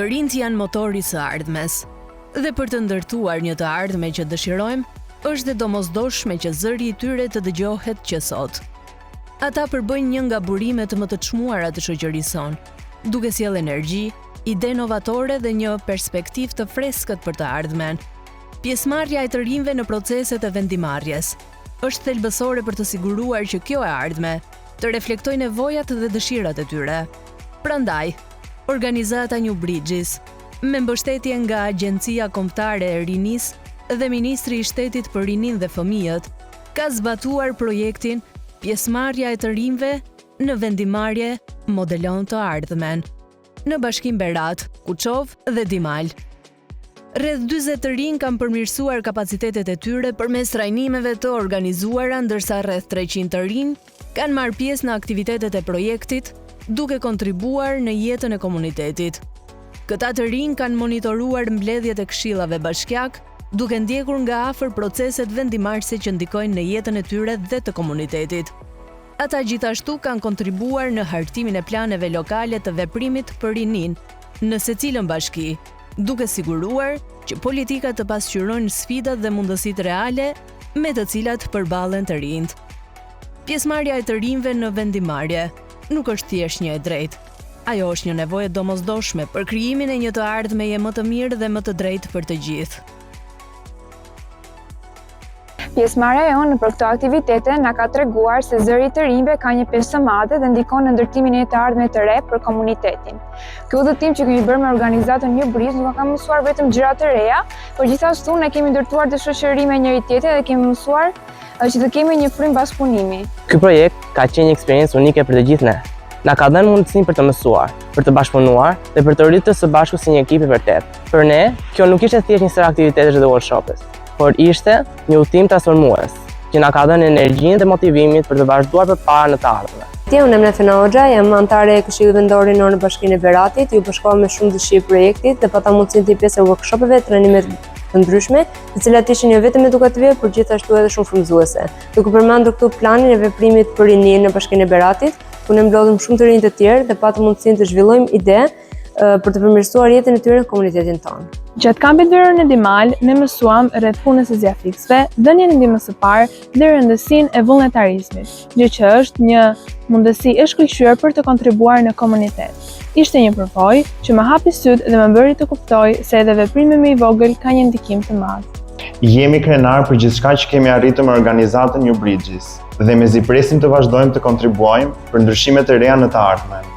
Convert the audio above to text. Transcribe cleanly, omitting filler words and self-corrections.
Të rinjt janë motori së ardhmes, dhe për të ndërtuar një të ardhme që dëshirojmë, është dhe domosdoshme që zëri i tyre të dëgjohet që sot. Ata përbëjnë një nga burimet më të çmuara të shoqërisë sonë, duke sjellë energji, ide novatore dhe një perspektivë të freskët për të ardhmen. Pjesëmarrja e të rinjve në proceset e vendimarrjes është thelbësore për të siguruar që kjo e ardhme të reflektojë nevojat dhe dëshirat e tyre. Prandaj, organizata New Bridges, me mbështetje nga Agjencia Kombëtare e Rinisë dhe Ministri i Shtetit për Rininë dhe Fëmijët, ka zbatuar projektin Pjesëmarrja e të rinjve në vendimarrje modelon të ardhmen, në Bashkim Berat, Kuçov dhe Dimal. Rreth 40 të rinj kanë përmirësuar kapacitetet e tyre përmes trajnimeve të organizuara, ndërsa rreth 300 të rinj kanë marrë pjesë në aktivitetet e projektit, duke kontribuar në jetën e komunitetit. Këta të rinj kanë monitoruar mbledhjet e këshillave bashkiak, duke ndjekur nga afër proceset vendimarrëse që ndikojnë në jetën e tyre dhe të komunitetit. Ata gjithashtu kanë kontribuar në hartimin e planeve lokale të veprimit për rininë në secilën bashki, duke siguruar që politikat të pasqyrojnë sfidat dhe mundësitë reale me të cilat përballen të rinjt. Pjesëmarrja e të rinjve në vendimarrje nuk është thjesht një e drejtë. Ajo është një nevojë domosdoshme për krijimin e një të ardhmeje më të mirë dhe më të drejtë për të gjithë. Pjesëmarrja jonë për këto aktivitete na ka treguar se zëri i të rinjve ka një pjesë të madhe dhe ndikon në ndërtimin e të ardhme të re për komunitetin. Ky udhëtim që kemi bërë me organizatën New Bridges nuk ka mësuar vetëm gjëra të reja, por gjithashtu ne kemi ndërtuar të shoqëri me njëri tjetrin dhe kemi mësuar që të kemi një frym bashkëpunimi. Ky projekt ka qenë një eksperiencë unike për të gjithë ne. Na ka dhënë mundësinë për të mësuar, për të bashkëpunuar dhe për të rritur së bashku si një ekip i vërtet. Për ne, kjo nuk ishte thjesht një sër aktivitetesh dhe workshopes, por ishte një udhtim transformues, që na ka dhënë energjinë dhe motivimin për të vazhduar përpara në të ardhmen. Unë jam Nefena Hoxha, jam anëtare e Këshillit Vendor Rinor në Bashkinë e Beratit, ju bashkohem me shumë dëshirë projektit dhe pata mundësinë të pjesë e workshopeve, trajnimeve të ndryshme, të cilat ishin jo vetëm edukative, por gjithashtu edhe shumë frymëzuese. Duke përmendur këtu planin e veprimit për rininë në Bashkinë e Beratit, ku ne mblodhëm shumë të rinj të tjerë dhe patëm mundësinë të zhvillojmë ide për të përmirësuar jetën e tyre në komunitetin tonë. Gjatë kampit veror në Dimal, ne mësuam rreth punës së zjafiksve, dhënien e ndihmës së parë dhe rëndësinë e vullnetarizmit, gjë që është një mundësi e shkëlqyer për të kontribuar në komunitet. Ishte një përvojë që më hapi sytë dhe më bëri të kuptoj se edhe veprimi më i vogël ka një ndikim të madh. Jemi krenar për gjithçka që kemi arritur me organizatën New Bridges dhe mezi presim të vazhdojmë të kontribuojmë për ndryshime të reja në të ardhmen.